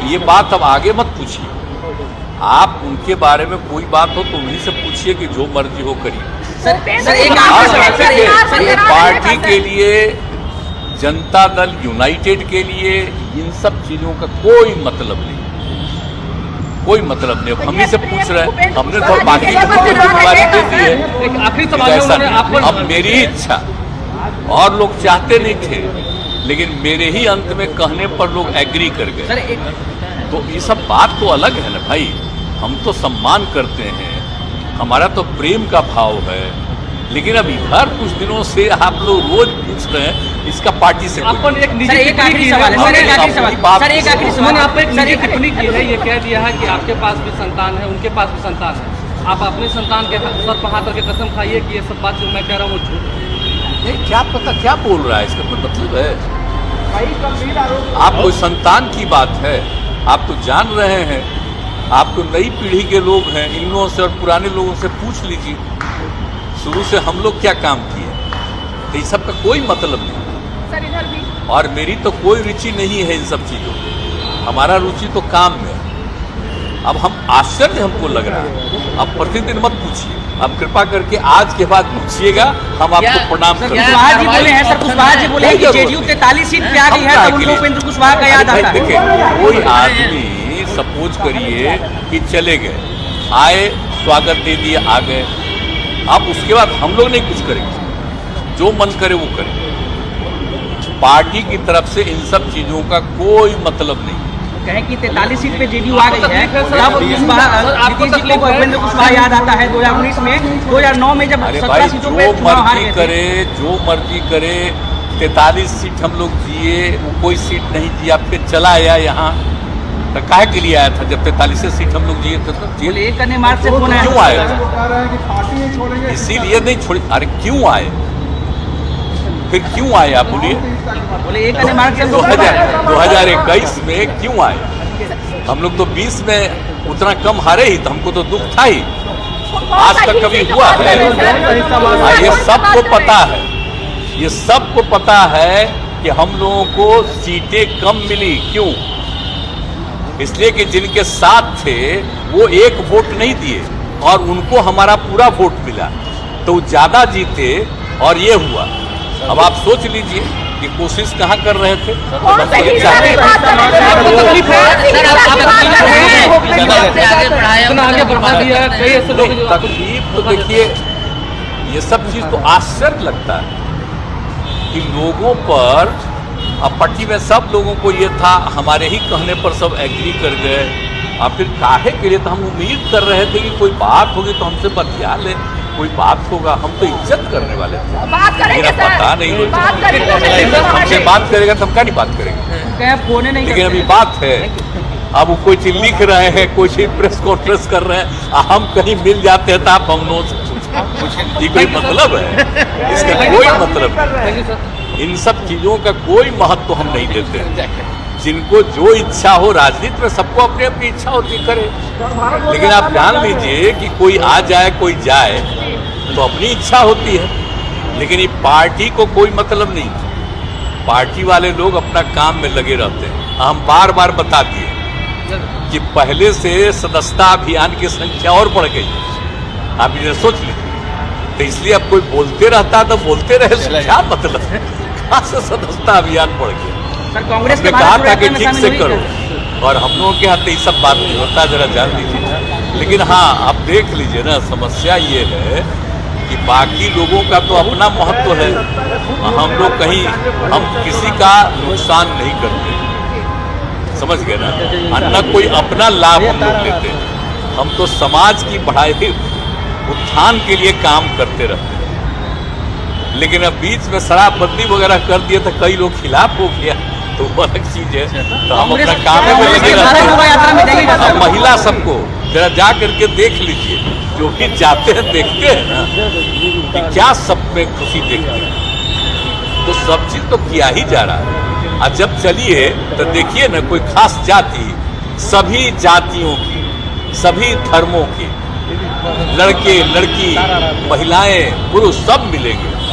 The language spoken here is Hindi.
ये बात अब आगे मत पूछिए। आप उनके बारे में कोई बात हो तो उन्हीं से पूछिए कि जो मर्जी हो करिए। पार्टी के लिए, जनता दल यूनाइटेड के लिए इन सब चीजों का कोई मतलब नहीं, कोई मतलब नहीं। हम ही से पूछ रहे हैं, हमने तो बाकी को जिम्मेदारी दे दी है। आखिरी सवाल अब मेरी इच्छा, और लोग चाहते नहीं थे, लेकिन मेरे ही अंत में कहने पर लोग एग्री कर गए। तो ये सब बात तो अलग है ना भाई। हम तो सम्मान करते हैं, हमारा तो प्रेम का भाव है, लेकिन अभी हर कुछ दिनों से आप लोग रोज पूछ रहे हैं इसका पार्टी से। आपने एक निजी टिप्पणी सवाल है, सर एक आखिरी सवाल, सर एक आखिरी सवाल, आपने एक निजी टिप्पणी की है, ये कह दिया है कि आपके पास भी संतान है, उनके पास भी संतान है, आप अपने संतान के सर पर हाथ करके कसम खाइए कि ये सब बात जो मैं कह रहा हूँ वो झूठ नहीं। क्या पता क्या बोल रहा है, इसका कोई मतलब है? आप कोई संतान की बात है, आप तो जान रहे हैं, आप तो नई पीढ़ी के लोग हैं, इन लोगों से और पुराने लोगों से पूछ लीजिए शुरू से हम लोग क्या काम किए। तो इस सब का कोई मतलब नहीं सर, इधर भी। और मेरी तो कोई रुचि नहीं है इन सब चीज़ों में, हमारा रुचि तो काम में। अब हम आश्चर्य हमको लग रहा है, अब प्रतिदिन मत पूछिए, अब कृपा करके आज के बाद पूछिएगा, हम आपको प्रणाम करेंगे। कुशवाहा जी बोले हैं, सर कुशवाहा जी बोले हैं कि जेडीयू 43 सीट पे आ गई है, तो उनको उपेंद्र कुशवाहा का याद आता है। देखिए, कोई आदमी सपोज करिए कि चले गए, आए, स्वागत दे दिए, आ गए, अब उसके बाद हम लोग नहीं कुछ करेंगे, जो मन करे वो करें। पार्टी की तरफ से इन सब चीजों का कोई मतलब नहीं। कहें कि 43 सीट पे जेडीयू आ गई है, अब नीतीश जी को उपेंद्र कुशवाहा याद आता है 2019 में, 2009 में जब 17 सीटों पे चुनाव हार गए थे। जो मर्जी करे, 43 सीट हम लोग जिए, वो कोई सीट नहीं जिया, फिर चला आया यहाँ, तो काहे के लिए आया था जब 43 सीट हम लोग जिए थे? तो जेल करने मार्च से क्यों आया था? इसीलिए नहीं छोड़ी। अरे क्यों आए, फिर क्यों आए आप बोलिए? बोले एक अन्य मार्ग से 2021 में क्यों आए? हम लोग तो 20 में उतना कम हारे ही, तो हमको तो दुख था ही, आज तक कभी हुआ है? ये सबको पता है, ये सबको पता है कि हम लोगों को सीटें कम मिली। क्यों? इसलिए कि जिनके साथ थे वो एक वोट नहीं दिए और उनको हमारा पूरा वोट मिला, तो वो ज्यादा जीते और ये हुआ। अब आप सोच लीजिए कि कोशिश कहाँ कर रहे थे। तकलीफ तो देखिए, ये सब चीज तो आश्चर्य लगता है कि लोगों पर, अब पार्टी में सब लोगों को ये था, हमारे ही कहने पर सब एग्री कर गए, और फिर काहे के लिए? तो हम उम्मीद कर रहे थे कि कोई बात होगी तो हमसे बतिया ले, कोई बात होगा, हम तो इज्जत करने वाले थे। बात करेंगे सर, पता नहीं हमसे बात करेगा तो हम क्या नहीं बात करेंगे, लेकिन अभी बात है। अब वो कोई चीज लिख रहे हैं, कोई चीज प्रेस कॉन्फ्रेंस कर रहे हैं, हम कहीं मिल जाते हैं तो आप हम लोग ये कोई मतलब है? इसका कोई मतलब नहीं। इन सब चीजों का कोई महत्व हम नहीं देते हैं। जिनको जो इच्छा हो, राजनीति में सबको अपनी अपनी इच्छा होती करे, लेकिन आप जान लीजिए कि कोई आ जाए कोई जाए तो अपनी इच्छा होती है, लेकिन ये पार्टी को कोई मतलब नहीं। पार्टी वाले लोग अपना काम में लगे रहते हैं। हम बार बार बता दिए कि पहले से सदस्यता अभियान की संख्या और बढ़ गई, आप इसे सोच लीजिए। तो इसलिए अब कोई बोलते रहता तो बोलते रहे, क्या मतलब है? कहाँ से सदस्यता अभियान बढ़ गया? कांग्रेस ने कहा था कि ठीक से करो, और हम लोगों के हाथ ये सब बात नहीं होता, जरा जान लीजिए। लेकिन हाँ, आप देख लीजिए ना, समस्या ये है कि बाकी लोगों का तो अपना महत्व है, हम लोग कहीं, हम किसी का नुकसान नहीं करते, समझ गए ना? न कोई अपना लाभ हम लोग लेते, हम तो समाज की बढ़ाई, उत्थान के लिए काम करते रहते हैं। लेकिन अब बीच में शराबबंदी वगैरह कर दिए तो कई लोग खिलाफ हो गया, तो वो अलग चीज है। तो हम अपना काम में लगे रहते हैं। अब महिला सबको जरा जा करके देख लीजिए, जो भी जाते हैं देखते हैं ना कि क्या सब में खुशी देखते हैं, तो सब चीज तो किया ही जा रहा है। और जब चलिए तो देखिए ना, कोई खास जाति, सभी जातियों की, सभी धर्मों की, लड़के लड़की, महिलाएं पुरुष सब मिलेंगे।